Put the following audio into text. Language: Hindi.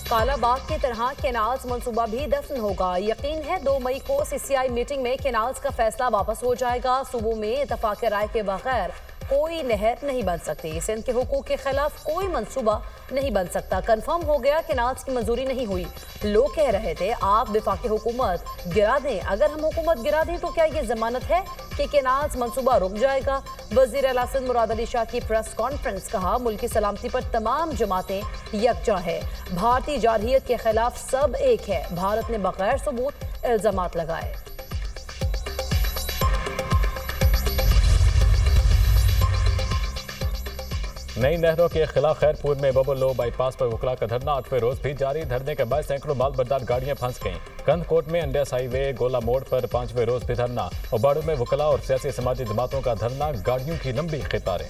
कालाबाग की तरह केनाल्स मंसूबा भी दफन होगा। यकीन है 2 मई को सीसीआई मीटिंग में केनाल्स का फैसला वापस हो जाएगा। सूबों में इत्तफाक राय के बगैर कोई नहर नहीं बन सकती। सिंध के हुकूक के खिलाफ कोई मंसूबा नहीं बन सकता। कंफर्म हो गया केनाल्स की मंजूरी नहीं हुई। लोग कह रहे थे आप विफाकी हुकूमत गिरा दें। अगर हम हुकूमत गिरा दें तो क्या ये जमानत है कि केनाल्स मंसूबा रुक जाएगा? वजीर आला सिंध मुराद अली शाह की प्रेस कॉन्फ्रेंस। कहा मुल्क की सलामती पर तमाम जमातें यकजा है। भारतीय जारहियत के खिलाफ सब एक है। भारत ने बगैर सबूत इल्जामात लगाए। नई नहरों के खिलाफ खैरपुर में बबलो बाईपास पर वकला का धरना 8वें रोज भी जारी। धरने के बाद सैकड़ों माल बरदार गाड़ियां फंस गईं। कंदकोट में इंडियस हाईवे गोला मोड़ पर 5वें रोज भी धरना। और बाड़ू में वकला और सियासी समाजी जमातों का धरना, गाड़ियों की लंबी कतारें।